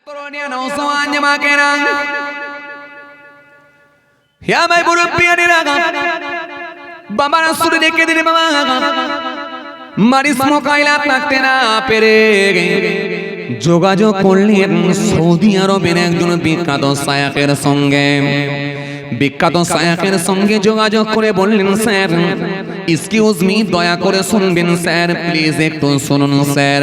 তরুণী নওজওয়ান জামাকেরা হে ভাই মুরব্বিয়ানেরা বাবারা শুনে দেখে দিলে বাবা মারিস মোকাইলা থাকতে না পেরে যোগাযোগ করলেন সৌদি আরবের একজন বিখ্যাত শায়খের সঙ্গে যোগাযোগ করে বললেন, স্যার এক্সকিউজ মি, দয়া করে শুনবেন স্যার, প্লিজ একটু শুনুন স্যার,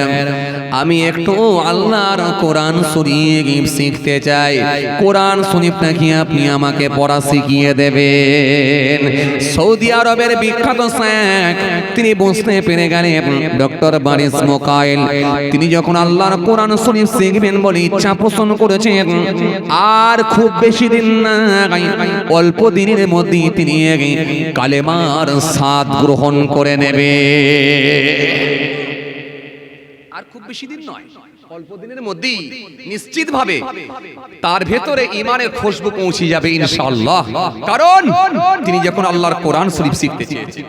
আমি একটু আল্লাহর কোরআন শরীফ শিখতে চাই, কোরআন শরীফটা কি আপনি আমাকে পড়া শিখিয়ে দেবেন? সৌদি আরবের বিখ্যাত শায়খ তিনি বুঝতে পেরে গেলেন ডক্টর মারিস মোকাইল তিনি যখন আল্লাহর কোরআন শরীফ শিখবেন বলে ইচ্ছা পোষণ করেছেন, আর খুব বেশি দিন না, অল্প দিনের মধ্যে তিনি কালেমার স্বাদ গ্রহণ করে নেবে। আর খুব বেশি দিন নয়, অল্প দিনের মধ্যেই নিশ্চিতভাবে তার ভেতরে ঈমানের খুশবু পৌঁছে যাবে ইনশাআল্লাহ, কারণ তিনি যখন আল্লাহর কোরআন শরীফ শিখতে চেয়েছেন।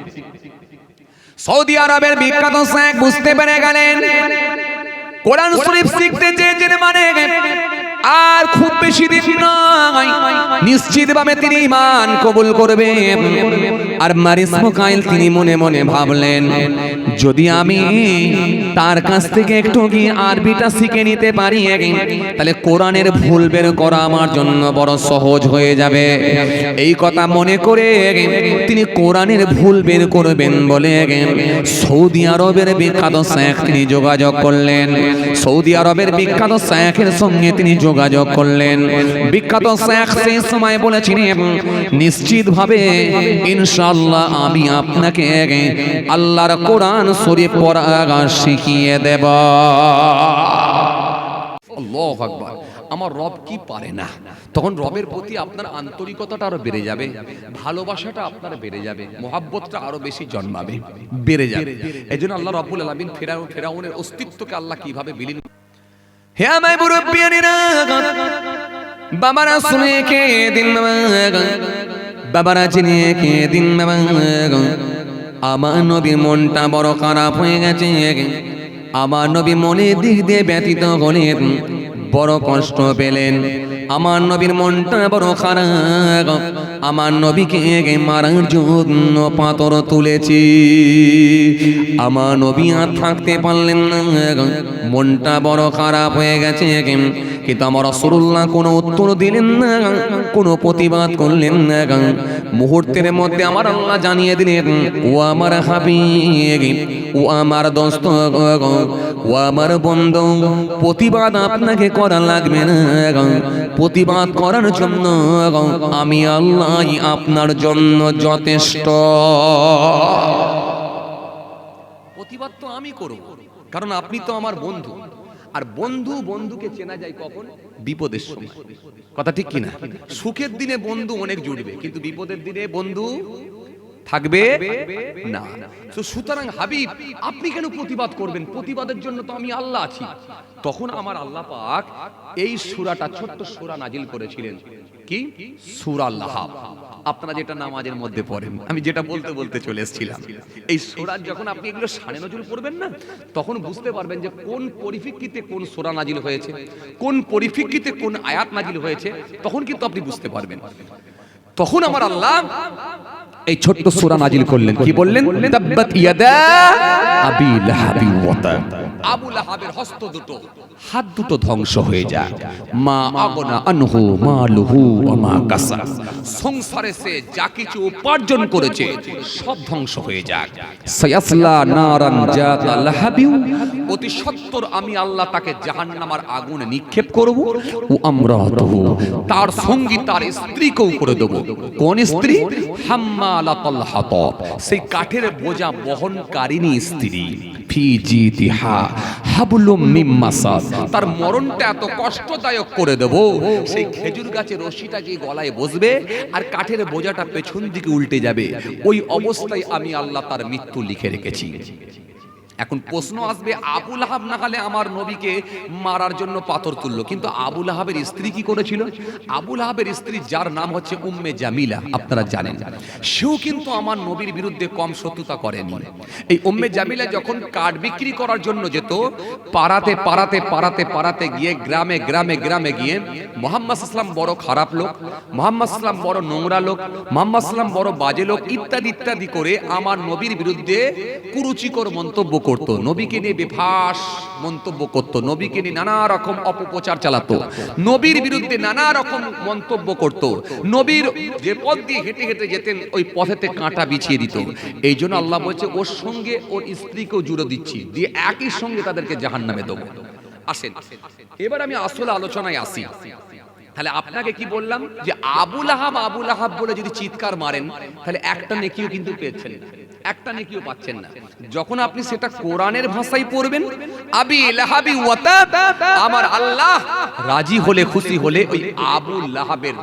সৌদি আরবের বিখ্যাত শায়খ বুঝতে পেরে গেলেন কোরআন শরীফ শিখতে চেয়েছেন মানে আর খুব বেশি দিন নয়, নিশ্চিতভাবে তিনি ঈমান কবুল করবেন। আর মারিস মোকাইল তিনি মনে মনে ভাবলেন, যদি আমি তার কাছ থেকে একটু কি আরবিটা শিখে নিতে পারি তাহলে কোরআনের ভুল বের করা আমার জন্য বড় সহজ হয়ে যাবে। এই কথা মনে করে তিনি কোরআনের ভুল বের করবেন বলে সৌদি আরবের বিখ্যাত শায়খ তিনি যোগাযোগ করলেন। সৌদি আরবের বিখ্যাত শায়খের সঙ্গে তিনি যোগাযোগ করলেন। বিখ্যাত শায়খ সেই সময় বলেছিলেন, নিশ্চিতভাবে ইনশাআল্লাহ আমি আপনাকে আল্লাহর কোরআন শরীফ পড়া শিখিয়ে দেব। আল্লাহু আকবার। আমার রব কি পারে না, তখন রবের প্রতি আপনার আন্তরিকতাটা আরো বেড়ে যাবে, ভালোবাসাটা আপনার বেড়ে যাবে, মহাব্বতটা আরো বেশি জন্মাবে, বেড়ে যাবে। এজন্য আল্লাহ রাব্বুল আলামিন ফেরাউনের অস্তিত্বকে আল্লাহ কিভাবে বিলীন। হে আমার মুরব্বিয়ানেরা বাবারা শুনে কে দিন বাবারা চিনে কে দিন আমার নবীর মনটা বড় খারাপ হয়ে গেছে। আমার নবী মনের দিক দিয়ে ব্যতীত হলেন, বড় কষ্ট পেলেন। আমার নবীর মনটা বড় খারাপ, আমার নবীকে মারার জন্য পাথর তুলেছি। আমার নবী আর থাকতে পারলেন না, মনটা বড় খারাপ হয়ে গেছে। কিন্তু আমার রাসূলুল্লাহ কোনো উত্তর দিলেন না, কোনো প্রতিবাদ করলেন না। মুহূর্তের মধ্যে আমার আল্লাহ জানিয়ে দিলেন, ও আমার হাবিব, ও আমার দোস্ত, ও আমার বন্ধু, প্রতিবাদ আপনাকে করা লাগবে না। প্রতিবাদ করার জন্য আমি আল্লাহ আপনার জন্য যথেষ্ট। প্রতিবাদ তো আমি করব, কারণ আপনি তো আমার বন্ধু। আর বন্ধু বন্ধুকে চেনা যায় কখন? বিপদের সময়। কথা ঠিক কিনা? সুখের দিনে বন্ধু অনেক জুড়বে, কিন্তু বিপদের দিনে বন্ধু থাকবে না। তো সুতরাং হাবিব আপনি কেন প্রতিবাদ করবেন? প্রতিবাদের জন্য তো আমি আল্লাহ আছি। তখন আমার আল্লাহ পাক এই সূরাটা, ছোট্ট সূরা নাজিল করেছিলেন। কি? সূরা লাহাব। আপনারা যেটা নামাজের মধ্যে পড়েন, আমি যেটা বলতে চলে এসেছিলাম, এই সূরা যখন আপনি এগুলো শানে নজুল পড়বেন না, তখন বুঝতে পারবেন যে কোন পরিপ্রেক্ষিতে কোন সূরা নাজিল হয়েছে, কোন পরিপ্রেক্ষিতে কোন আয়াত নাজিল হয়েছে, তখন কিন্তু আপনি বুঝতে পারবেন। তখন আমার আল্লাহ এই ছোট্ট সূরা নাজিল করলেন। কি বললেন? তাব্বাত ইয়াদা আবি লাহাবি ওয়া তাব। আবু লাহাবের হস্ত দুটো, হাত দুটো ধ্বংস হয়ে যায়। মা আগনা আনহু মালুহু ওয়া মা কাসাব। সংসারে সে যা কিছু উপার্জন করেছে সব ধ্বংস হয়ে যায়। সায়াসলা নারান জাতা লাহাবি, অতি সত্বর আমি আল্লাহ তাকে জাহান্নামের আগুনে নিক্ষেপ করব। ও আমরাতুহু, তার সঙ্গী তার স্ত্রীকেও করে দেব। কোন স্ত্রী? হাম্মালাতুল হাতাব, সেই কাঠের বোঝা বহনকারিনী স্ত্রী। ফি জিতিহা হাবলুম মিন মাসাদ, তার মরণটা এত কষ্টদায়ক করে দেব, সেই খেজুর গাছের রশিটা যে গলায় বসবে আর কাঠের বোঝাটা পেছন দিকে উল্টে যাবে, ওই অবস্থায় আমি আল্লাহ তার মৃত্যু লিখে রেখেছি। এখন প্রশ্ন আসবে, আবু লাহাব না হলে আমার নবীকে মারার জন্য পাথর তুললো, কিন্তু আবু লাহাবের স্ত্রী কি করেছিল? আবু লাহাবের স্ত্রী, যার নাম হচ্ছে উম্মে জামিলা, আপনারা জানেন, সেও কিন্তু আমার নবীর বিরুদ্ধে কম শত্রুতা করেনি। এই উম্মে জামিলা যখন কাঠ বিক্রি করার জন্য যেত, পাড়াতে পাড়াতে পাড়াতে পাড়াতে গিয়ে গ্রামে গ্রামে গ্রামে গিয়ে মুহাম্মদ সাল্লাল্লাহু আলাইহি ওয়াসাল্লাম বড় খারাপ লোক, মুহাম্মদ সাল্লাল্লাহু আলাইহি ওয়াসাল্লাম বড় নোংরা লোক, মুহাম্মদ সাল্লাল্লাহু আলাইহি ওয়াসাল্লাম বড় বাজে লোক, ইত্যাদি ইত্যাদি করে আমার নবীর বিরুদ্ধে কুরুচিকর মন্তব্য করত, নবীকে নিয়ে বেফাস মন্তব্য করত, নবীকে নিয়ে নানা রকম অপপ্রচার চালাতো, নবীর বিরুদ্ধে নানা রকম মন্তব্য করত, নবীর যে পথ দিয়ে হেঁটে হেঁটে যেতেন ওই পথেতে কাঁটা বিছিয়ে দিত। এই জন্য আল্লাহ বলছে, ওর সঙ্গে ওর স্ত্রীকেও জুড়ে দিচ্ছি, দিয়ে একই সঙ্গে তাদেরকে জাহান্নামে দেবো। আসেন এবার আমি আসল আলোচনায় আসি। তাহলে আপনাকে কি বললাম যে আবু লাহাব বলে যদি চিৎকার মারেন তাহলে একটা নেকিও কিন্তু পেয়েছেন না, একটা নেকিও পাচ্ছেন না। যখন আপনি সেটা কোরআনের ভাষায় পড়বেন, আবি লাহাবি ওয়াতা, আমার আল্লাহ রাজি হলে খুশি হলে ওই আবু লাহাবের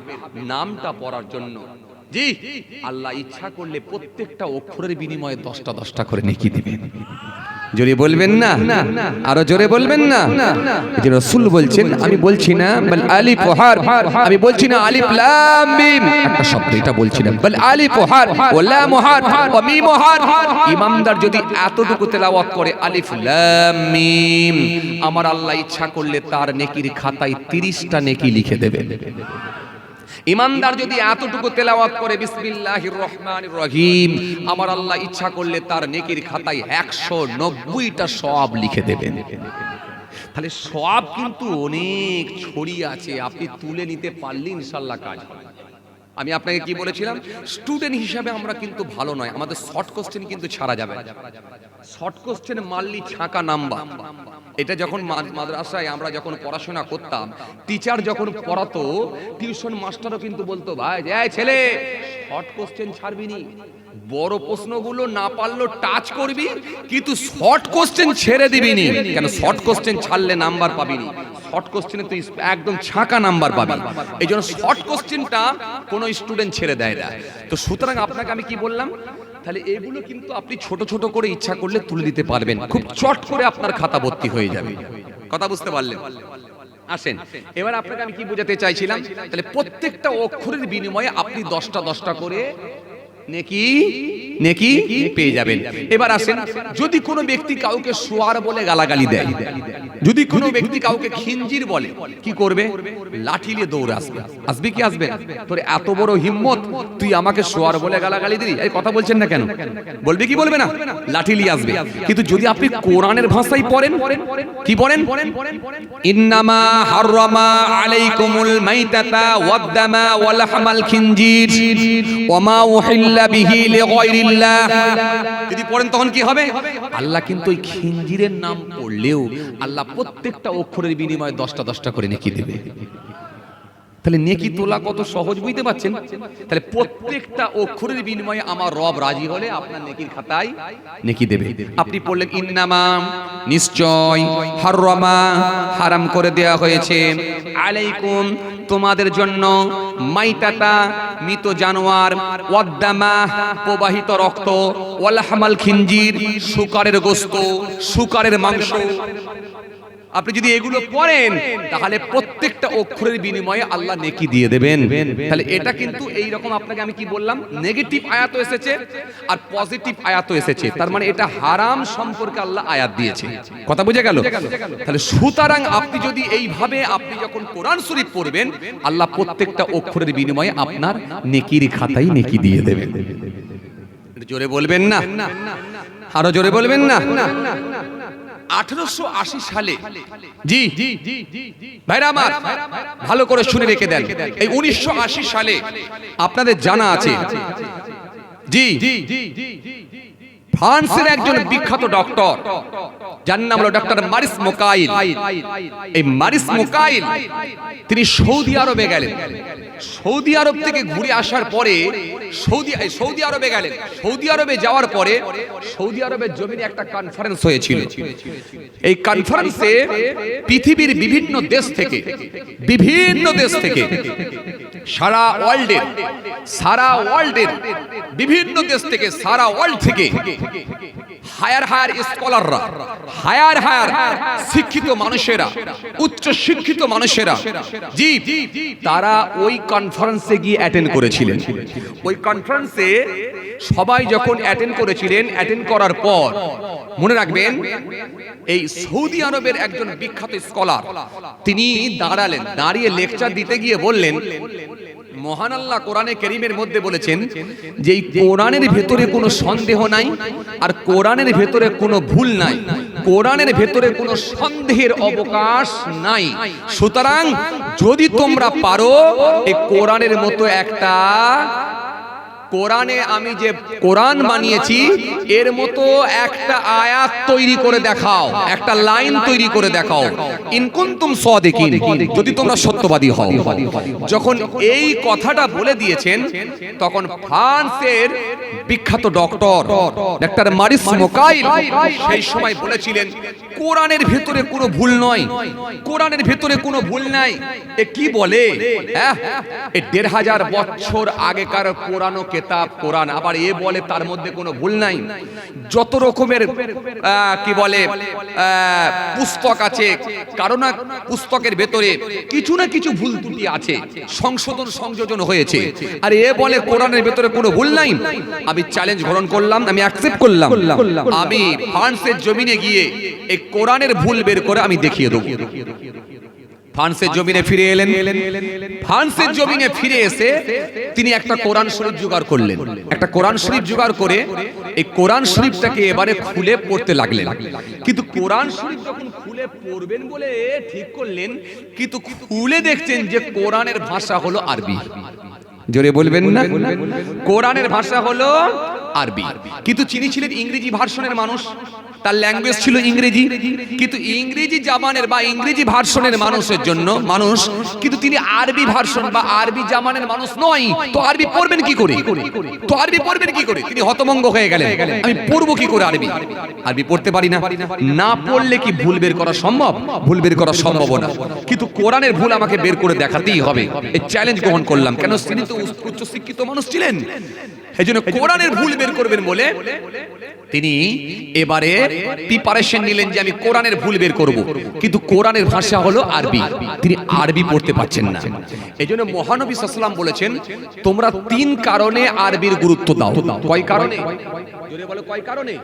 নামটা পড়ার জন্য, জি আল্লাহ ইচ্ছা করলে প্রত্যেকটা অক্ষরের বিনিময়ে 10টা 10টা করে নেকি দিবেন। জোরে বলবেন না, আরো জোরে বলবেন না। এই যে রাসূল বলছেন, আমি বলছি না বল আলিফ ওয়া হার, আমি বলছি না আলিফ লাম মিম, একটা শব্দ এটা বলছি না, বল আলিফ ওয়া হার ওয়া লাম হার ওয়া মিম হার। ইমামদার যদি এতটুকু তেলাওয়াত করে আলিফ লাম মিম, আমার আল্লাহ ইচ্ছা করলে তার নেকির খাতায় 30টা নেকি লিখে দেবেন। ইমানদার যদি এতটুকু তেলাওয়াত করে বিসমিল্লাহির রহমানির রহিম, আমার আল্লাহ ইচ্ছা করলে তার নেকির খাতায় 190টা সওয়াব লিখে দেবেন। তাহলে সওয়াব কিন্তু অনেক ছড়িয়ে আছে, আপনি তুলে নিতে পারলে ইনশাআল্লাহ কাজ হবে। আমি আপনাকে কি বলেছিলাম, স্টুডেন্ট হিসাবে আমরা কিন্তু ভালো নয়, আমাদের শর্ট কোশ্চেন কিন্তু ছাড়া যাবে না। শর্ট কোশ্চেন মারলি ছাকা নাম্বার। এটা যখন মাদ্রাসায় আমরা যখন পড়াশোনা করতাম, টিচার যখন পড়াতো, টিউশন মাস্টারও কিন্তু বলতো, ভাই এই ছেলে শর্ট কোশ্চেন ছাড়বি নি, বড় প্রশ্নগুলো না পারলেও টাচ করবি, কিন্তু শর্ট কোশ্চেন ছেড়ে দিবি নি। কেন? শর্ট কোশ্চেন ছাড়লে নাম্বার পাবি নি, শর্ট কোশ্চেনে তুই একদম ছাকা নাম্বার পাবি। এই জন্য শর্ট কোশ্চেনটা কোনো স্টুডেন্ট ছেড়ে দেয় না। তো সুতরাং আপনাকে আমি কি বললাম, তাহলে এগুলো কিন্তু আপনি ছোট ছোট করে ইচ্ছা করলে তুলে দিতে পারবেন, খুব চট করে আপনার খাতা ভর্তি হয়ে যাবে। কথা বুঝতে পারলেন? আসেন এবার আপনাকে আমি কি বোঝাতে চাইছিলাম, তাহলে প্রত্যেকটা অক্ষরের বিনিময়ে আপনি 10টা 10টা করে নেকি পেয়ে যাবেন। এবার আসেন, যদি কোনো ব্যক্তি কাউকে সোয়ার বলে গালাগালি দেয়, যদি কোনো ব্যক্তি কাউকে খিঞ্জির বলে, কি করবে? লাঠি নিয়ে দৌড়ে আসবে। আসবে কি আসবে? তোর এত বড় হিম্মত, তুই আমাকে সোয়ার বলে গালাগালি দিলি, এই কথা বলছেন না কেন? বলবে কি বলবে না? লাঠি নিয়ে আসবে। কিন্তু যদি আপনি কোরআনের ভাষায় পড়েন, কি পড়েন? ইন্নামা হাররামা আলাইকুমুল মাইতাতা ওয়াদ দামা ওয়া লাহমাল খিনজির ওয়া মা উহিল্লা বিহি লিগায়রিল্লাহ। যদি পড়েন তখন কি হবে? আল্লাহ কিন্তু ওই খিনজিরের নাম পড়লেও আল্লাহ প্রত্যেকটা অক্ষরের বিনিময়ে 10টা 10টা করে নেকি দেবে। তাহলে নেকি তোলা কত সহজ, বুঝতে পারছেন? তাহলে প্রত্যেকটা অক্ষরের বিনিময়ে আমার রব রাজি হলে আপনার নেকির খাতায় নেকি দেবে। আপনি পড়লেন ইন্নামা, নিশ্চয়, হাররামা, হারাম করে দেয়া হয়েছে, আলাইকুম, তোমাদের জন্য, মাইতাতা, মৃত জানোয়ার, ওয়াদ্দামা, প্রবাহিত রক্ত, ওয়াল হামাল খিনজির, শুকরের গোশত, শুকরের মাংস। আপনি যদি এগুলো পড়েন তাহলে প্রত্যেকটা অক্ষরের বিনিময়ে আল্লাহ নেকি দিয়ে দেবেন। তাহলে এটা কিন্তু এই রকম, আপনাকে আমি কি বললাম, নেগেটিভ আয়াতও এসেছে আর পজিটিভ আয়াতও এসেছে। তার মানে এটা হারাম সম্পর্কে আল্লাহ আয়াত দিয়েছে। কথা বুঝে গেল? তাহলে সুতরাং আপনি যদি এইভাবে আপনি যখন কোরআন শরীফ পড়বেন, আল্লাহ প্রত্যেকটা অক্ষরের বিনিময়ে আপনার নেকির খাতায় নেকি দিয়ে দেবেন। জোরে বলবেন না, আরো জোরে বলবেন না। 1880 সালে, জি ভাইরা আমার ভালো করে শুনে রেখে দেন, এই 1980 সালে আপনাদের জানা আছে, জি ফ্রান্সের একজন বিখ্যাত ডক্টর, যার নাম হলো ডক্টর মারিস মোকাইল। এই মারিস মোকাইল তিনি সৌদি আরবে গেলেন। সৌদি আরব থেকে ঘুরে আসার পরে সৌদি আরবে গেলেন। সৌদি আরবে যাওয়ার পরে সৌদি আরবের জমিনে একটা কনফারেন্স হয়েছিল। এই কনফারেন্সে পৃথিবীর বিভিন্ন দেশ থেকে সারা ওয়ার্ল্ডের বিভিন্ন দেশ থেকে, সারা ওয়ার্ল্ড থেকে হায়ার হায়ার স্কলাররা, হায়ার হায়ার শিক্ষিত মানুষেরা, উচ্চ শিক্ষিত মানুষেরা, জি, তারা ওই কনফারেন্সে গিয়ে অ্যাটেন্ড করেছিলেন। ওই কনফারেন্সে সবাই যখন অ্যাটেন্ড করেছিলেন, অ্যাটেন্ড করার পর মনে রাখবেন এই সৌদি আরবের একজন বিখ্যাত স্কলার তিনি দাঁড়ালেন, দাঁড়িয়ে লেকচার দিতে গিয়ে বললেন, মহান আল্লাহ কোরআনে কারীমের মধ্যে বলেছেন যে এই কোরআনের ভেতরে কোনো সন্দেহ নাই আর কোরআনের ভেতরে কোনো ভুল নাই, কোরআনের ভেতরে কোনো সন্দেহের অবকাশ নাই। সুতরাং যদি তোমরা পারো এই কোরআনের মতো একটা, কোরআনে আমি যে কোরআন বানিয়েছি এর মতো একটা আয়াত তৈরি করে দেখাও, একটা লাইন তৈরি করে দেখাও, ইন কুনতুম সাদিকিন, যদি তোমরা সত্যবাদী হও। যখন এই কথাটা বলে দিয়েছেন তখন ফ্রান্সের বিখ্যাত ডক্টর মারিস মোকাইল সেই সময় বলেছিলেন, কোরআনের ভেতরে কোনো ভুল নয়, কোরআনের ভেতরে কোনো ভুল নাই। এ কি বলে? এ ১৫০০ বছর আগেকার কোরআন ও কিতাব কোরআন, আবার এ বলে তার মধ্যে কোনো ভুল নাই। যত রকমের কি বলে পুস্তক আছে, কারণ পুস্তকের ভেতরে কিছু না কিছু ভুল ত্রুটি আছে, সংশোধন সংযোজন হয়েছে, আর এ বলে কোরআনের ভেতরে কোনো ভুল নাই। আমি চ্যালেঞ্জ গ্রহণ করলাম, আমি অ্যাকসেপ্ট করলাম, আমি ফ্রান্সের জমিনে গিয়ে এই কোরআনের ভুল বের করে আমি দেখিয়ে দেবো। ফ্রান্সের জমিনে ফিরে এলেন, ফ্রান্সের জমিনে ফিরে এসে তিনি একটা কোরআন শরীফ জোগাড় করলেন, একটা কোরআন শরীফ জোগাড় করে এই কোরআন শরীফটাকে এবারে খুলে পড়তে লাগলেন। কিন্তু কোরআন শরীফ যখন খুলে পড়বেন বলে ঠিক করলেন, কিন্তু খুলে দেখছেন যে কোরআনের ভাষা হলো আরবি। জোরে বলবেন না? কোরআনের ভাষা হলো আরবি, কিন্তু তিনি ছিলেন ইংরেজি ভার্সনের মানুষ, তার ল্যাঙ্গুয়েজ ছিল ইংরেজি, কিন্তু ইংরেজি জামানের বা ইংরেজি ভার্সনের মানুষের জন্য মানুষ, কিন্তু তিনি আরবি ভার্সন বা আরবি জামানের মানুষ নয়। তো আরবি পড়বেন কি করে? তো আরবি পড়বেন কি করে? তিনি হতভম্ব হয়ে গেলেন, আমি পড়বো কি করে আরবি? আরবি পড়তে পারি না, না পড়লে কি ভুল বের করা সম্ভব? ভুল বের করা সম্ভব না, কিন্তু কোরআনের ভুল আমাকে বের করে দেখাতেই হবে। এই চ্যালেঞ্জ গ্রহণ করলাম, কেন তিনি তো উচ্চ শিক্ষিত মানুষ ছিলেন, এই জন্য কোরআনের ভুল বের করবেন বলে তিনি এবারে প্রিপারেশন নিলেন যে আমি কোরআনের ভুল বের করব। কিন্তু কোরআনের ভাষা হলো আরবি, তিনি আরবি পড়তে পারছেন না। এই জন্য মহানবী সাল্লাল্লাহু আলাইহি ওয়াসাল্লাম বলেছেন, তোমরা ৩ কারণে আরবির গুরুত্ব দাও। কয় কারণে? জোরে বলো, কয় কারণে?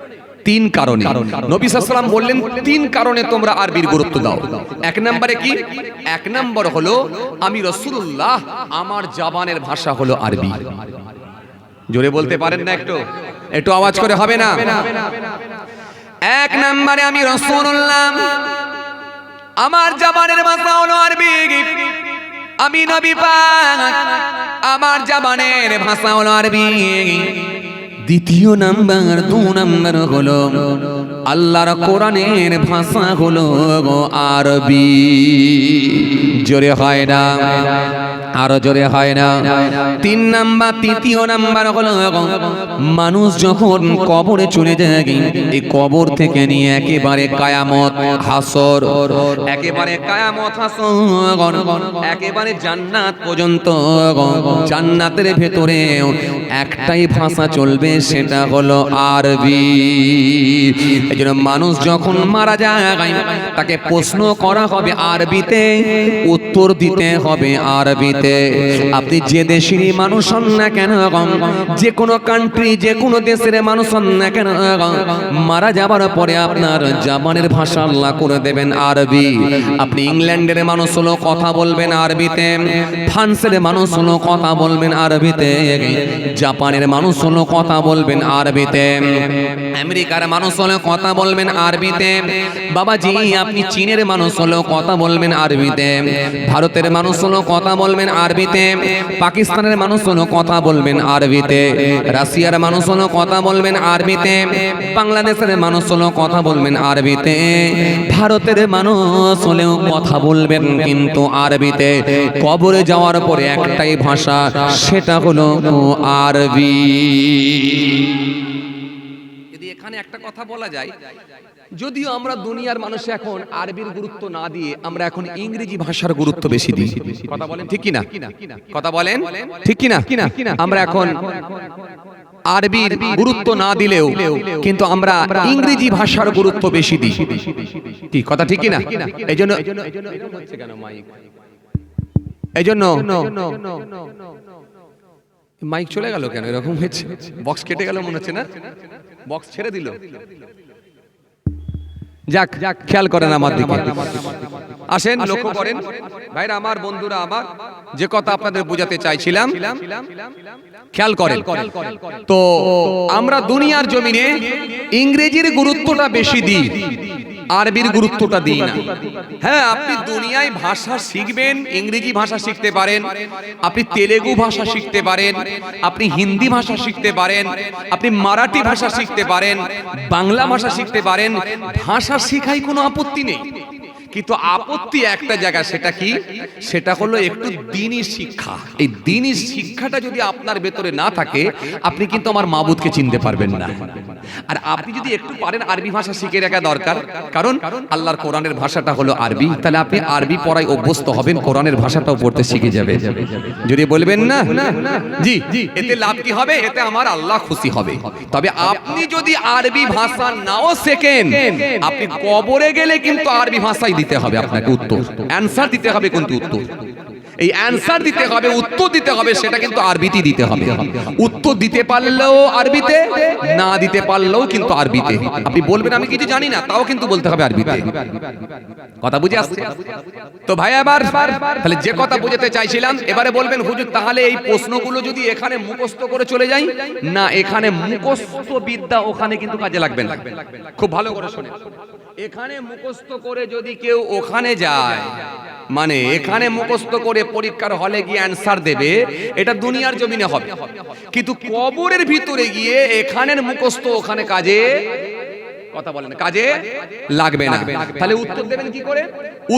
৩ কারণে। নবী সাল্লাল্লাহু আলাইহি ওয়াসাল্লাম বললেন ৩ কারণে তোমরা আরবির গুরুত্ব দাও। ১ নম্বরে কি? ১ নম্বর হলো আমি রাসূলুল্লাহ, আমার জবানের ভাষা হলো আরবি। জোরে বলতে পারেন না? একটু একটু আওয়াজ করে হবে না? ১ নম্বরে আমি রাসূলুল্লাহ, আমার জবানের ভাষা হলো আরবি, আমি নবী পাক, আমার জবানের ভাষা হলো আরবি। দ্বিতীয় নাম্বার, ২ নাম্বার হলো আল্লাহর কোরআনের ভাষা হলো আরবি। জোরে হয় না? আরো জোরে হয় না? ৩ নাম্বার, তৃতীয় নাম্বার হলো মানুষ যখন কবরে চলে যায়, এই কবর থেকে নিয়ে একেবারে কিয়ামত হাসর, একেবারে কিয়ামত হাসর, একেবারে জান্নাত পর্যন্ত, জান্নাতের ভেতরে একটাই ভাষা চলবে, সেটা হলো আরবি। এই জন্য মানুষ যখন মারা যায় তাকে প্রশ্ন করা হবে আরবিতে, উত্তর দিতে হবে আরবিতে। আপনি যে দেশেরই মানুষ হন না কেন, যে কোনো কান্ট্রি, যে কোনো দেশের মানুষ হন না কেন, মারা যাবার পরে আপনার জবানের ভাষা আল্লাহ করে দেবেন আরবি। আপনি ইংল্যান্ডের মানুষ হলো কথা বলবেন আরবিতে, ফ্রান্সের মানুষ হলো কথা বলবেন আরবিতে, জাপানের মানুষ হলো কথা বলবেন আরবিতে, আমেরিকার মানুষ হলো কথা বলবেন আরবিতে। বাবাজি, আপনি চীনের মানুষ হলো কথা বলবেন আরবিতে, ভারতের মানুষ হলো কথা বলবেন আরবিতে, পাকিস্তানের মানুষ হলো কথা বলবেন আরবিতে, রাশিয়ার মানুষ হলো কথা বলবেন আরবিতে, বাংলাদেশের মানুষ হলো কথা বলবেন আরবিতে, ভারতের মানুষ হলেও কথা বলবেন কিন্তু আরবিতে। কবরে যাওয়ার পরে একটাই ভাষা, সেটা হলো আরবি। যদি এখানে একটা কথা বলা যায়, যদিও আমরা দুনিয়ার মানুষ এখন আরবির গুরুত্ব না দিয়ে আমরা এখন ইংরেজি ভাষার গুরুত্ব বেশি দিই। কথা বলেন ঠিক কিনা? কথা বলেন ঠিক কিনা? আমরা এখন আরবির গুরুত্ব না দিলেও কিন্তু আমরা ইংরেজি ভাষার গুরুত্ব বেশি দিই। কি কথা ঠিক কি না? এইজন্য এইজন্য মাইক চলে গেল কেন? এরকম হয়েছে, বক্স কেটে গেল মনে হচ্ছে না? বক্স ছেড়ে দিল। যাক, খেয়াল করেন আমার দিকে, আসেন লক্ষ্য করেন ভাইরা আমার, বন্ধুরা আমার, যে কথা আপনাদের বোঝাতে চাইছিলাম খেয়াল করেন। তো আমরা দুনিয়ার জমিনে ইংরেজির গুরুত্বটা বেশি দিই, আরবির গুরুত্বটা দিই না। হ্যাঁ, আপনি দুনিয়ায় ভাষা শিখবেন, ইংরেজি ভাষা শিখতে পারেন, আপনি তেলেগু ভাষা শিখতে পারেন, আপনি হিন্দি ভাষা শিখতে পারেন, আপনি মারাঠি ভাষা শিখতে পারেন, বাংলা ভাষা শিখতে পারেন। ভাষা শেখায় কোনো আপত্তি নেই, কিন্তু আপত্তি একটা জায়গা, সেটা কি? সেটা হলো একটু দ্বীনি শিক্ষা। এই দ্বীনি শিক্ষাটা যদি আপনার ভেতরে না থাকে, আপনি কিন্তু আমার মাবুদকে চিনতে পারবেন না। আর আপনি যদি একটু পারেন আরবি ভাষা শিখে রাখা দরকার, কারণ আল্লাহর কোরআনের ভাষাটা হলো আরবি। তাহলে আপনি আরবি পড়ায় অভ্যস্ত হবেন, কোরআনের ভাষাটাও পড়তে শিখে যাবে। যদি বলবেন না জি, এতে লাভ কি হবে? এতে আমার আল্লাহ খুশি হবে। তবে আপনি যদি আরবি ভাষা নাও শেখেন, আপনি কবরে গেলে কিন্তু আরবি ভাষাই দিতে হবে আপনাকে, উত্তর অ্যানসার দিতে হবে। কিন্তু উত্তর, এই অ্যানসার দিতে হবে, উত্তর দিতে হবে, সেটা কিন্তু আরবিতে দিতে হবে। উত্তর দিতে পারলেও আরবিতে, না দিতে পারলেও কিন্তু আরবিতে। আপনি বলবেন আমি কিছু জানি না, তাও কিন্তু বলতে হবে আরবিতে। কথা বুঝে আসছে তো ভাই? আবার তাহলে যে কথা বুঝাতে চাইছিলাম, এবারে বলবেন হুজুর তাহলে এই প্রশ্নগুলো যদি এখানে মুখস্থ করে চলে যাই, না, এখানে মুখস্থ বিদ্যা ওখানে কিন্তু কাজে লাগবে না। খুব ভালো করে শুনে, এখানে মুখস্থ করে যদি কেউ ওখানে যায়, মানে এখানে মুখস্থ করে পরীক্ষার হলে গিয়ে অ্যানসার দেবে, এটা দুনিয়ার জমিনে হবে। কিন্তু কবরের ভিতরে গিয়ে এখানের মুখস্থ ওখানে কাজে, কথা বলেন, কাজে লাগবে না। তাহলে উত্তর দেবেন কি করে?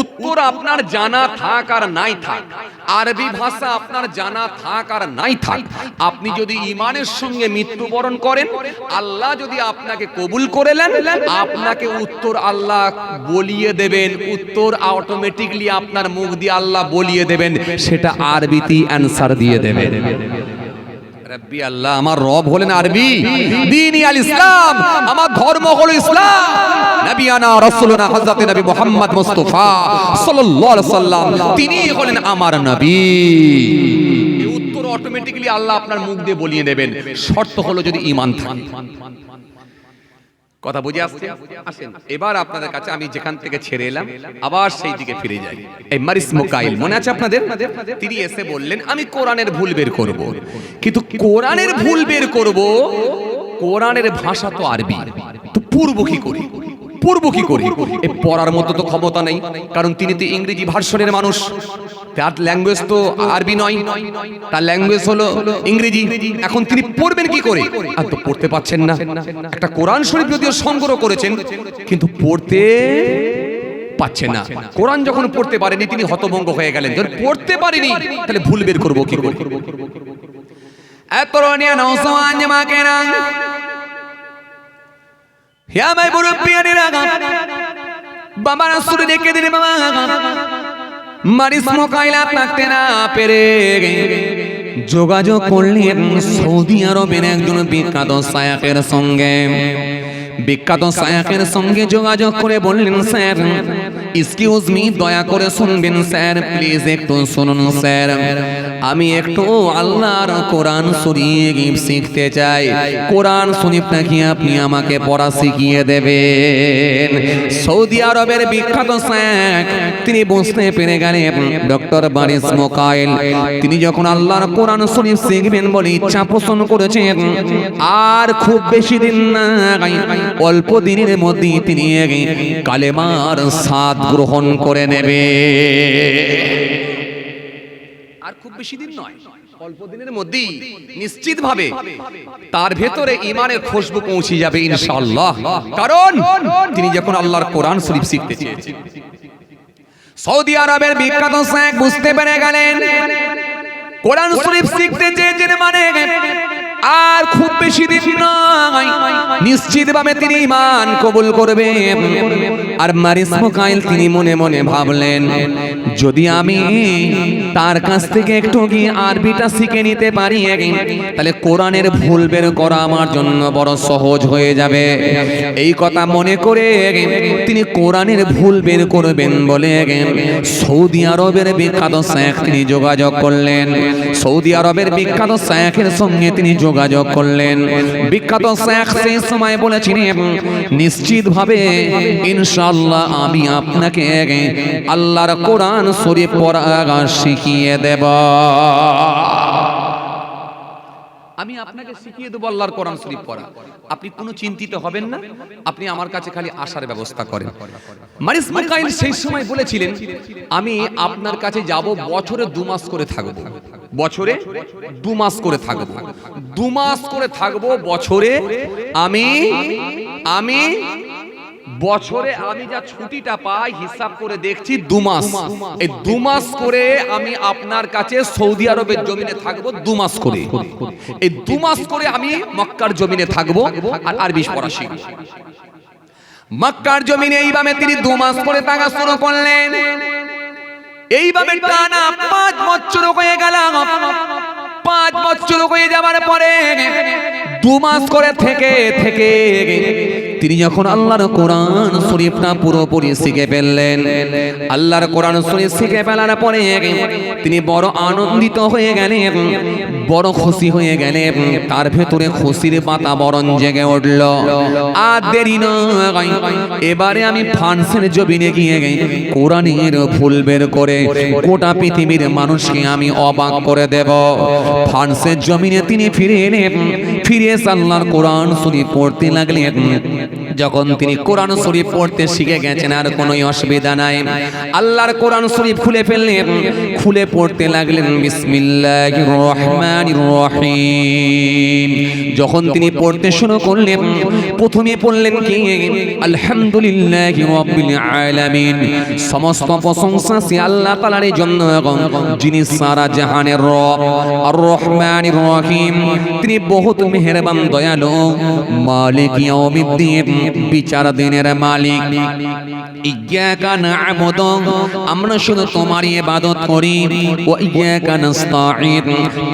উত্তর আপনার জানা থাক আর নাই থাক, আরবি ভাষা আপনার জানা থাক আর নাই থাক, আপনি যদি ঈমানের সঙ্গে মৃত্যুবরণ করেন, আল্লাহ যদি আপনাকে কবুল করে নেন, আপনাকে উত্তর আল্লাহ বলিয়ে দেবেন। উত্তর অটোমেটিকলি আপনার মুখ দিয়ে আল্লাহ বলিয়ে দেবেন, সেটা আরবিতেই অ্যানসার দিয়ে দেবেন। রব্বি আল্লাহ, আমার রব হলেন আরবি, দ্বীনি আল ইসলাম, আমার ধর্ম হলো ইসলাম। নবিয়ানা রাসূলুনা হযরত নবী মুহাম্মদ মুস্তাফা সাল্লাল্লাহু আলাইহি সাল্লাম, তিনি হলেন আমার নবী। এই উত্তর অটোমেটিক্যালি আল্লাহ আপনার মুখ দিয়ে বলিয়ে দেবেন, শর্ত হলো যদি ঈমান থাকে। কথা বুঝে আসছে? আসেন এবার আপনাদের কাছে আমি যেখান থেকে ছেড়ে এলাম আবার সেই দিকে ফিরে যাই। এই মারিস মুকাইল মনে আছে আপনাদের? তিনি এসে বললেন আমি কোরআনের ভুল বের করব, কিন্তু কোরআনের ভুল বের করব, কোরআনের ভাষা তো আরবি, তো পূর্ব কি করি? পূর্ব কি করি? এই পড়ার মতো তো ক্ষমতা নেই, কারণ তিনি তো ইংরেজি ভার্সনের মানুষ, তার ল্যাঙ্গুয়েজ তো আরবি নয়, তার ল্যাঙ্গুয়েজ হলো ইংরেজি। এখন তিনি পড়বেন কি করে? আর তো পড়তে পাচ্ছেন না। একটা কোরআন শরীফ যদিও সংগ্রহ করেছেন, কিন্তু পড়তে পাচ্ছেন না। কোরআন যখন পড়তে পারেনি তিনি হতভম্ব হয়ে গেলেন। যখন পড়তে পারেনি তাহলে ভুল বের করবো কি করে? এতরনিয়া নওজওয়ান জামাকেরা, হে আমার মুরব্বিয়ানেরা, বাবা রাসূল ডেকে দিলেন, বাবা মারিস মুকাইলা থাকতে না পেরে যোগাযোগ করলেন সৌদি আরবের একজন বিখ্যাত শায়খের সঙ্গে। বিখ্যাত শায়খের সঙ্গে যোগাযোগ করে বললেন, স্যার এক্সকিউজ মি, দয়া করে শুনবেন স্যার, প্লিজ একটু শুনুন স্যার, আমি একটু আল্লাহর কোরআন শরীফ শিখতে চাই, কোরআন শরীফটা কি আপনি আমাকে পড়া শিখিয়ে দেবেন? সৌদি আরবের বিখ্যাত শায়খ তিনি বুঝতে পেরে গেলেন ডক্টর মারিস মুকাইল তিনি যখন আল্লাহর কোরআন শরীফ শিখবেন বলে ইচ্ছা পোষণ করেছেন, আর খুব বেশি দিন না, অল্প দিনের মধ্যে তিনি কালেমার স্বাদ গ্রহণ করে নেবে। আর খুব বেশি দিন নয়, অল্প দিনের মধ্যেই নিশ্চিতভাবে তার ভেতরে ঈমানের খুশবু পৌঁছে যাবে ইনশাআল্লাহ, কারণ তিনি যখন আল্লাহর কোরআন শরীফ শিখতে চেয়েছেন। সৌদি আরবের বিখ্যাত শায়খ বুঝতে পেরে গেলেন কোরআন শরীফ শিখতে চেয়েছেন মানে আর খুব বেশি দিন নয়, নিশ্চিতভাবে তিনি ঈমান কবুল করবেন। আর মারিসমুকাইল তিনি মনে মনে ভাবলেন, যদি আমি তার কাছ থেকে একটু গিয়ে আরবিটা শিখে নিতে পারি, তাহলে কোরআনের ভুল বের করা আমার জন্য বড় সহজ হয়ে যাবে। এই কথা মনে করে তিনি কোরআনের ভুল বের করবেন বলে সৌদি আরবের বিখ্যাত শেখ তিনি যোগাযোগ করলেন। সৌদি আরবের বিখ্যাত শেখের সঙ্গে তিনি যোগাযোগ করলেন। বিখ্যাত শেখ সেই সময় বলেছিলেন, নিশ্চিতভাবে ইনশাআল্লাহ আমি আপনাকে আল্লাহর কোরআন শরীফ পড়া শিখিয়ে দেব। আমি আপনাকে শিখিয়ে দেবো আল্লাহর কোরআন শরীফ পড়া, আপনি কোনো চিন্তিত হবেন না, আপনি আমার কাছে খালি আসার ব্যবস্থা করেন। মারিসমুকাইল সেই সময় বলেছিলেন, আমি আপনার কাছে যাব, বছরে 2 মাস করে থাকবো, বছরে 2 মাস করে থাকবো, 2 মাস করে থাকবো বছরে। আমি বছরে আমি যা ছুটিটা পাই হিসাব করে দেখছি 2 মাস। এই 2 মাস করে আমি আপনার কাছে সৌদি আরবের জমিনে থাকবো 2 মাস করে। এই 2 মাস করে আমি মক্কার জমিনে থাকবো আর আরবি পড়া শিখব। মক্কার জমিনে এইভাবে তিনি 2 মাস করে থাকা শুরু করলেন। এইভাবে টানা 5 বছর হয়ে গেল। 5 বছর হয়ে যাওয়ার পরে 2 মাস করে থেকে তিনি যখন আল্লাহর কোরআন শরীফটা পুরোপুরি শিখে ফেললেন, আল্লাহর কোরআন শরীফ শিখে ফেলার পরে তিনি বড় আনন্দিত হয়ে গেলেন, বড় খুশি হয়ে গেলেন। তার ভেতরে খুশির বাতাবরণ জেগে উঠল। আর দেরি নয়, এবারে আমি ফ্রান্সের জমিনে গিয়ে কোরআনের ভুল বের করে গোটা পৃথিবীর মানুষকে আমি অবাক করে দেব। ফ্রান্সের জমিনে তিনি ফিরে এলেন। ফিরে এসে আল্লাহর কোরআন শরীফ পড়তে লাগলেন। যখন তিনি কোরআন শরীফ পড়তে শিখে গেছেন আর কোনো অসুবিধা নাই, আল্লাহর কোরআন শরীফ খুলে ফেললেন, খুলে পড়তে লাগলেন বিসমিল্লাহির রহমানির রহিম। যখন তিনি পড়তে শুরু করলেন, প্রথমে পড়লেন কি আলহামদুলিল্লাহি রাব্বিল আলামিন। সমস্ত প্রশংসা সে আল্লাহ তাআলার জন্য, যিনি সারা জাহানের রব। আর রহমানির রহিম, তিনি বহুত মেহেরবান দয়ালু। মালিক ইয়াউমিদ্দিন, বিচার দিনের মালিক। ইয়্যাকা না'বুদু, আমরা শুধু তোমারই ইবাদত করি। ওয়া ইয়্যাকা নাস্তাঈন,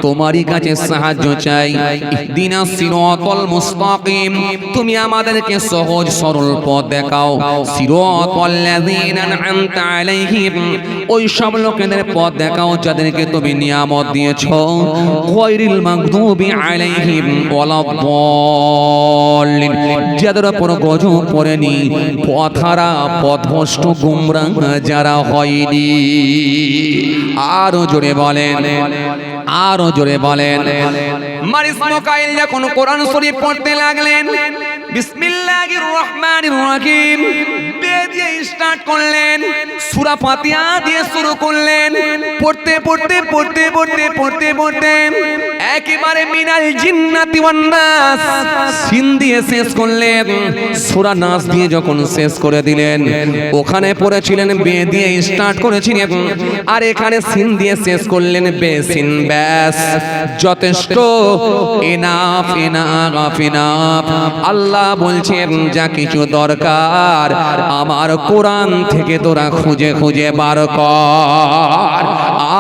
তোমারই কাছে সাহায্য চাই। ইহদিনাস সিরাতাল মুস্তাকিম, তুমি আমাদেরকে সহজ সরল পথ দেখাও। সিরাতাল লাযিনা আন'আমতা আলাইহিম, ওই সব লোকেদের পথ দেখাও যাদেরকে তুমি নিয়ামত দিয়েছো। গায়রিল মাগদুবি আলাইহিম ওয়ালাদ-দাল্লিন, যাদের উপর গজব পড়েনি, পথহারা পথভ্রষ্ট গুমরাহ যারা হয়নি। আরো জোরে বলেন, আরো জোরে বলেন। মারিসমুকাইল যখন কোরআন শরীফ পড়তে লাগলেন, বিসমিল্লাহির রহমানির রহিম দিয়ে স্টার্ট করলেন। সূরা ফাতিহা দিয়ে শুরু করলেন। পড়তে পড়তে পড়তে পড়তে পড়তে পড়তে একেবারে মিনাল জিন্নাতি ওয়ান নাস সিন দিয়ে শেষ করলেন। সূরা নাস দিয়ে যখন শেষ করে দিলেন, ওখানে পড়েছিলেন বে দিয়ে স্টার্ট করেছিলেন, আর এখানে সিন দিয়ে শেষ করলেন বে সিন। ব্যাস যথেষ্ট, এনাফ এনাফ এনাফ। আল্লাহ বলছেন যা কিছু দরকার আমার কোরআন থেকে তোরা খুঁজে খুঁজে বার কর।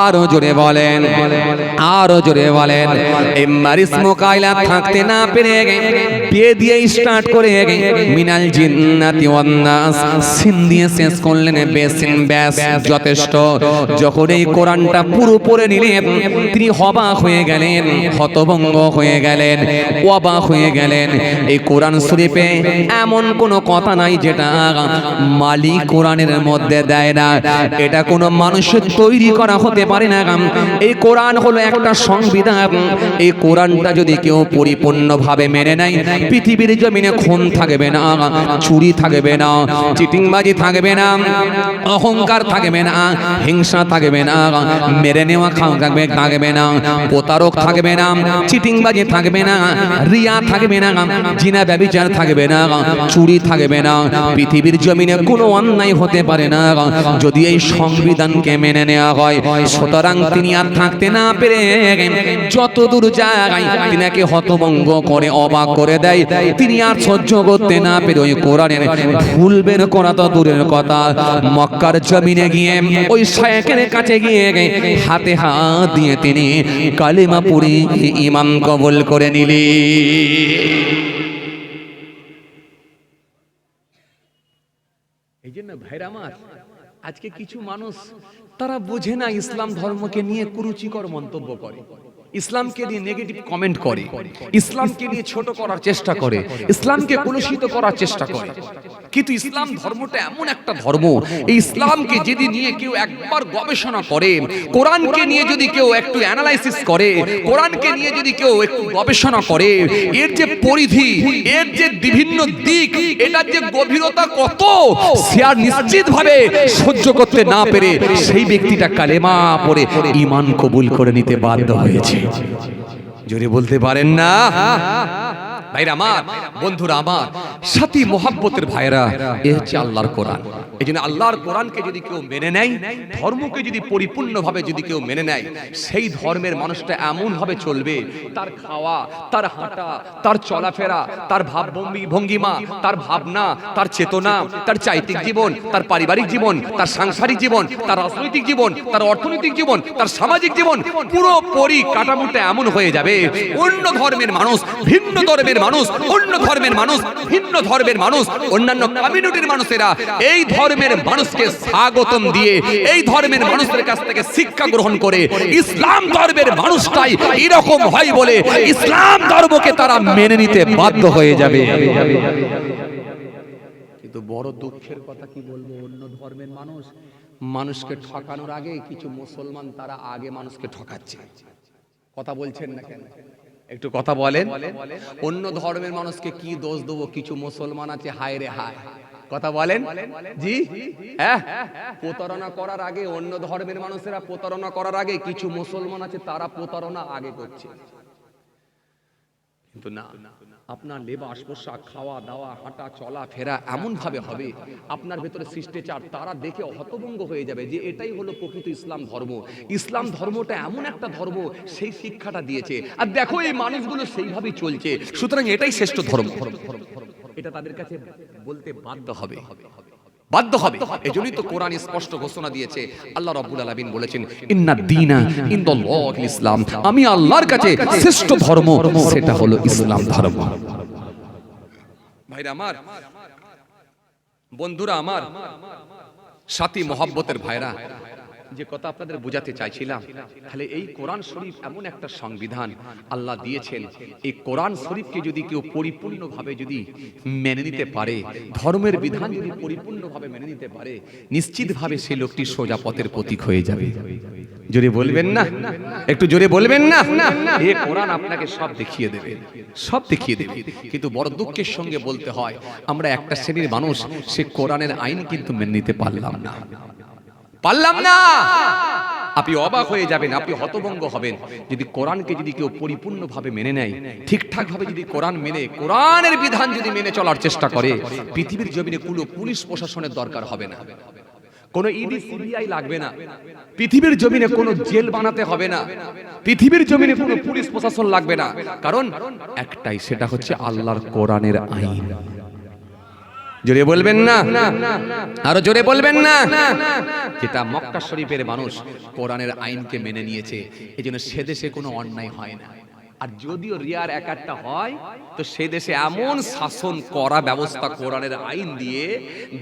আরো জোরে বলেন, আরো জোরে বলেন। এই মারিসমুকাইল থাকতে না পেরে বিয়ে দিয়ে স্টার্ট করে মিনাল জিন্নাতি ওয়ান নাস সিন দিয়ে শেষ করলেন বেসিন। ব্যাস যথেষ্ট। যখন এই কোরআনটা পুরো পড়ে নিলেন, তিনি অবাক হয়ে গেলেন, হতভম্ব হয়ে গেলেন, অবাক হয়ে গেলেন। এই কোরআন শরীফে এমন কোনো কথা নাই যেটা মালিক কোরআনের মধ্যে দেয় না। এটা কোনো মানুষের তৈরি করা হতে পারে না। এই কোরআন হলো একটা সংবিধান। এই কোরআনটা যদি কেউ পরিপূর্ণভাবে মেনে নেয়, পৃথিবীর জমিনে খুন থাকবে না, চুরি থাকবে না, চিটিংবাজি থাকবে না, অহংকার থাকবে না, হিংসা থাকবে না, মেরে নেওয়া থাকবে না, প্রতারক থাকবে না, চিটিংবাজি থাকবে না, রিয়া থাকবে না, জিনা ব্যভিচার থাকবে না, চুরি থাকবে না। পৃথিবীর জমিনে কোনো অন্যায় হতে পারে না যদি এই সংবিধানকে মেনে নেওয়া হয়। সুতরাং তিনি আর থাকতে না পেরে যত দূর যায় তিনাকে হতভম্ব করে অবাক করে দেয়। তিনি আর সহ্য করতে না পেরে ওই কোরআনের ভুল বের করা তো দূরের কথা, মক্কার জমিনে গিয়ে ওই শায়েখের কাছে গিয়ে হাতে হাত দিয়ে তিনি কালেমা পড়ে ঈমান কবুল করে নিলেন। এই জন্য ভাইরা আমার, আজকে কিছু মানুষ তারা বোঝে না, ইসলাম ধর্মকে নিয়ে কুরুচিকর মন্তব্য করে, ইসলামকে নিয়ে নেগেটিভ কমেন্ট করে, ইসলামকে নিয়ে ছোট করার চেষ্টা করে, ইসলামকে কলুষিত করার চেষ্টা করে। কিন্তু ইসলাম ধর্মটা এমন একটা ধর্ম, এই ইসলামকে যদি নিয়ে কেউ একবার গবেষণা করে, কোরআনকে নিয়ে যদি কেউ একটু অ্যানালাইসিস করে, কোরআনকে নিয়ে যদি কেউ একটু গবেষণা করে, এর যে পরিধি, এর যে বিভিন্ন দিক, এটার যে গভীরতা কত, সে আর নিশ্চিতভাবে সহ্য করতে না পেরে সেই ব্যক্তিটা কালেমা পড়ে ঈমান কবুল করে নিতে বাধ্য হয়েছে। জোরে বলতে পারেন না? ভাইরা আমার, বন্ধুরা আমার, সাথী মোহাব্বতের ভাইরা, এ হচ্ছে আল্লাহর কোরআন। এই জন্য আল্লাহর কোরআনকে যদি কেউ মেনে নেয়, ধর্মকে যদি পরিপূর্ণভাবে যদি কেউ মেনে নেয়, সেই ধর্মের মানুষটা এমন ভাবে চলবে, তার খাওয়া, তার হাঁটা, তার চলাফেরা, তার ভাব ভঙ্গিমা, তার ভাবনা, তার চেতনা, তার চারিত্রিক জীবন, তার পারিবারিক জীবন, তার সাংসারিক জীবন, তার রাজনৈতিক জীবন, তার অর্থনৈতিক জীবন, তার সামাজিক জীবন, পুরো পরিকাঠামোটা এমন হয়ে যাবে, অন্য ধর্মের মানুষ, ভিন্ন ধর্মের মানুষ, অন্য ধর্মের মানুষ, ভিন্ন ধর্মের মানুষ, অন্যান্য কমিউনিটির মানুষেরা এই ধর্মের মানুষকে স্বাগতম দিয়ে, এই ধর্মের মানুষের কাছ থেকে শিক্ষা গ্রহণ করে ইসলাম ধর্মের মানুষটাই এরকম হয় বলে ইসলাম ধর্মকে তারা মেনে নিতে বাধ্য হয়ে যাবে। কিন্তু বড় দুঃখের কথা কি বলবো, অন্য ধর্মের মানুষ মানুষকে ঠকানোর আগে কিছু মুসলমান তারা আগে মানুষকে ঠকাচ্ছে। কথা বলছেন না কেন? একটু কথা বলেন। অন্য ধর্মের মানুষকে কি দোষ দেবো? কিছু মুসলমান আছে হায় রে হায়। কথা বলেন জি। হ্যাঁ, প্রতারণা করার আগে, অন্য ধর্মের মানুষেরা প্রতারণা করার আগে কিছু মুসলমান আছে তারা প্রতারণা আগে করছে। কিন্তু না, আপনার লেবাস, পোশাক, খাওয়া দাওয়া, হাঁটা চলা ফেরা এমন ভাবে হবে, আপনার ভেতরে শিষ্টাচার তারা দেখে হতভম্ব হয়ে যাবে যে এটাই হলো প্রকৃত ইসলাম ধর্ম। ইসলাম ধর্মটা এমন একটা ধর্ম, সেই শিক্ষাটা দিয়েছে, আর দেখো এই মানুষগুলো সেইভাবেই চলছে, সুতরাং এটাই শ্রেষ্ঠ ধর্ম। এটা তাদের কাছে বলতে বাধ্য হবে, বাধ্য হবে। এজন্যই তো কোরআন স্পষ্ট ঘোষণা দিয়েছে, আল্লাহ রাব্বুল আলামিন বলেছেন, ইন্নাদ দীনা ইনদাল্লাহিল ইসলাম, আমি আল্লাহর কাছে শ্রেষ্ঠ ধর্ম সেটা হলো ইসলাম ধর্ম। ভাইরা আমার, বন্ধুরা আমার, সাথী মোহাব্বতের ভাইরা, যে কথা আপনাদের বোঝাতে চাইছিলাম, তাহলে এই কোরআন শরীফ এমন একটা সংবিধান আল্লাহ দিয়েছেন, এই কোরআন শরীফকে যদি কেউ পরিপূর্ণভাবে যদি মেনে নিতে পারে, ধর্মের বিধান যদি পরিপূর্ণভাবে মেনে নিতে পারে, নিশ্চিতভাবে সেই লোকটি সোজা পথের প্রতীক হয়ে যাবে। জোরে বলবেন না? একটু জোরে বলবেন না? এই কোরআন আপনাকে সব দেখিয়ে দেবে, সব দেখিয়ে দেবে। কিন্তু বড় দুঃখের সঙ্গে বলতে হয়, আমরা একটা শ্রেণীর মানুষ সে কোরআনের আইন কিন্তু মেনে নিতে পারলাম না, পারলাম না। আপনি অবাক হয়ে যাবেন, আপনি হতভম্ব হবেন, যদি কোরআনকে যদি কেউ পরিপূর্ণভাবে মেনে নেয়, ঠিকঠাক ভাবে যদি কোরআন মেনে, কোরআনের বিধান যদি মেনে চলার চেষ্টা করে, পৃথিবীর জমিনে কোনো পুলিশ প্রশাসনের দরকার হবে না, কোনো ইডি সিবিআই লাগবে না, পৃথিবীর জমিনে কোনো জেল বানাতে হবে না, পৃথিবীর জমিনে কোনো পুলিশ প্রশাসন লাগবে না। কারণ একটাই, সেটা হচ্ছে আল্লাহর কোরআনের আইন। জোরে বলবেন না? আরো জোরে বলবেন না? যেটা মক্কা শরীফের মানুষ কোরআনের আইনকে মেনে নিয়েছে, এজন্য সে দেশে কোনো অন্যায় হয় না। আর যদিও রিয়ার এক একটা হয়, তো সে দেশে এমন শাসন করা ব্যবস্থা কোরআনের আইন দিয়ে,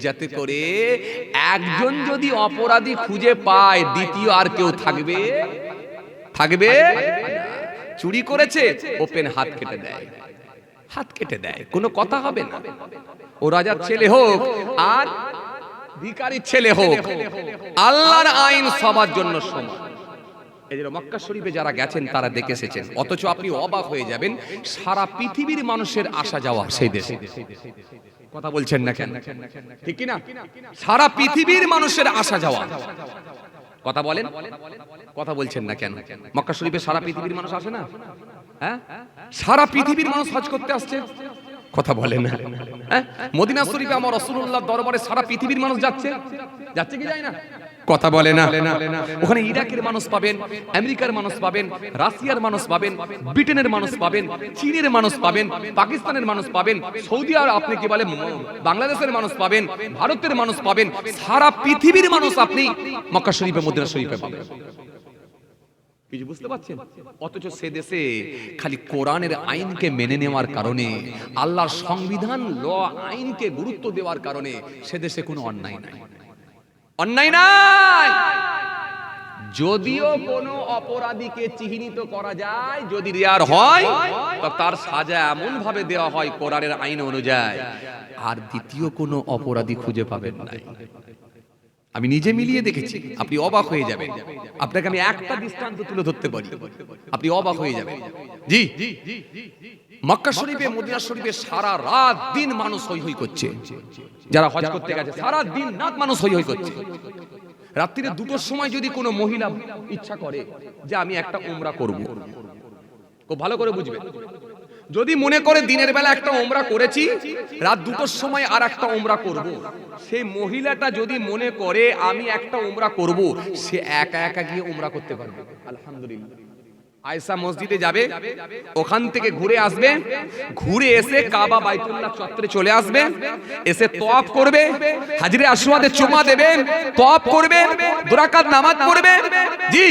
যাতে করে একজন যদি অপরাধী খুঁজে পায়, দ্বিতীয় আর কেউ থাকবে থাকবে চুরি করেছে, ওপেন হাত কেটে দেয়, হাত কেটে দেয়, কোনো কথা হবে না। ও রাজার ছেলে হোক আর ভিখারির ছেলে হোক, আল্লাহর আইন সবার জন্য সমান। এই যে মক্কা শরীফে যারা গেছেন তারা দেখে এসেছেন, অথচ আপনি অবাক হয়ে যাবেন, সারা পৃথিবীর মানুষের আসা যাওয়া সেই দেশে। কথা বলছেন না কেন? ঠিক কি না? সারা পৃথিবীর মানুষের আসা যাওয়া। কথা বলেন, কথা বলছেন না কেন? মক্কা শরীফে সারা পৃথিবীর মানুষ আসে না? হ্যাঁ, সারা পৃথিবীর মানুষ হজ করতে আসছে। কথা বলে না? মদিনা শরীফে আমার রাসূলুল্লাহর দরবারে সারা পৃথিবীর মানুষ যাচ্ছে, যাচ্ছে কি যায় না? কথা বলে না। ওখানে ইরাকের মানুষ পাবেন, আমেরিকার মানুষ পাবেন, রাশিয়ার মানুষ পাবেন, ব্রিটেনের মানুষ পাবেন, চীনের মানুষ পাবেন, পাকিস্তানের মানুষ পাবেন, সৌদি আরব আপনি কি বলে বাংলাদেশের মানুষ পাবেন, ভারতের মানুষ পাবেন, সারা পৃথিবীর মানুষ আপনি মক্কা শরীফে মদিনা শরীফে পাবেন। কিছু বুঝতে পারছেন? অথচ সে দেশে খালি কোরআনের আইনকে মেনে নেওয়ার কারণে, আল্লাহর সংবিধান ল আইনকে গুরুত্ব দেওয়ার কারণে সে দেশে কোনো অন্যায় নাই, অন্যায় নাই। যদিও কোনো অপরাধীকে চিহ্নিত করা যায়, যদি রেয়ার হয়, তো তার সাজা এমন ভাবে দেওয়া হয় কোরআনের আইন অনুযায়ী, আর দ্বিতীয় কোনো অপরাধী খুঁজে পাবেন না। আমি নিজে মিলিয়ে দেখেছি, আপনি অবাক হয়ে যাবেন। আপনাকে আমি একটা দৃষ্টান্ত তুলে ধরতে পারি, আপনি অবাক হয়ে যাবেন। জি, মক্কা শরীফে মদিনা শরীফে সারা রাত দিন মানুষ হই হই করছে। যারা হজ করতে গেছে সারা দিন রাত মানুষ হই হই করছে। রাত্রিরে 2টোর সময় যদি কোনো মহিলা ইচ্ছা করে যে আমি একটা উমরা করব, খুব ভালো করে বুঝবেন, যদি মনে করে দিনের বেলা একটা উমরা করেছি, রাত 2টোর সময় আর একটা উমরা করব, সেই মহিলাটা যদি মনে করে আমি একটা উমরা করব, সে একা একা গিয়ে উমরা করতে পারবে। আলহামদুলিল্লাহ। আয়েশা মসজিদে যাবে, ওখান থেকে ঘুরে আসবে, ঘুরে এসে কাবা বাইতুল্লাহ চত্বরে চলে আসবে, এসে তওয়াফ করবে, হাজরে আসওয়াদে চুমা দেবে, তওয়াফ করবে, 2 রাকাত নামাজ পড়বে, জি,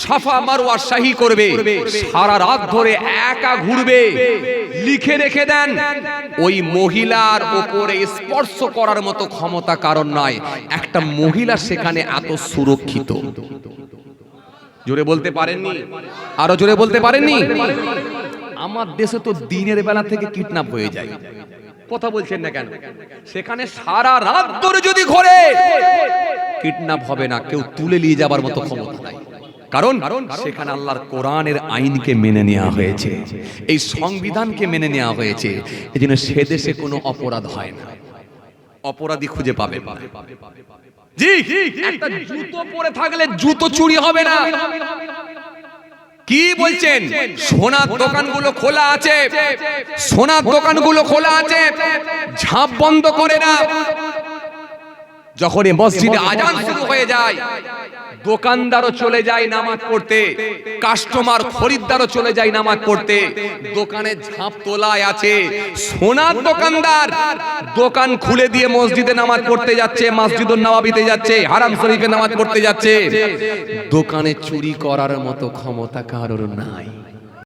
সাফা মারওয়া শাহি করবে, সারা রাত ধরে একা ঘুরবে। লিখে রেখে দেন, ওই মহিলার উপরে স্পর্শ করার মতো ক্ষমতা কারণ নয়। একটা মহিলা সেখানে এত সুরক্ষিত। জোরে বলতে পারেননি? আরো জোরে বলতে পারেননি? আমার দেশে তো দিনের বেলা থেকে কিডন্যাপ হয়ে যায়। কথা বলছেন না কেন? সেখানে সারা রাত ধরে যদি ঘোরে, কিডন্যাপ হবে না, কেউ তুলে নিয়ে যাবার মতো ক্ষমতা নাই। কারণ সেখানে আল্লাহর কোরআনের আইনকে মেনে নেওয়া হয়েছে, এই সংবিধানকে মেনে নেওয়া হয়েছে। এজন্য সে দেশে কোনো অপরাধ হয় না, অপরাধী খুঁজে পাবে। জি, একটা জুতো পরে থাকলে জুতো চুরি হবে না। কি বলছেন? সোনার দোকানগুলো খোলা আছে, সোনার দোকানগুলো খোলা আছে, ঝাঁপ বন্ধ করে না। যখন মসজিদে আজান শুরু হয়ে যায়, দোকানদারও চলে যায় নামাজ পড়তে, কাস্টমার খরিদ্দারও চলে যায় নামাজ পড়তে। দোকানে ঝাঁপ তোলায় আছে, সোনার দোকানদার দোকান খুলে দিয়ে মসজিদে নামাজ পড়তে যাচ্ছে, মসজিদুন নববীতে যাচ্ছে, হারাম শরীফে নামাজ পড়তে যাচ্ছে। দোকানে চুরি করার মতো ক্ষমতা কারোর নাই।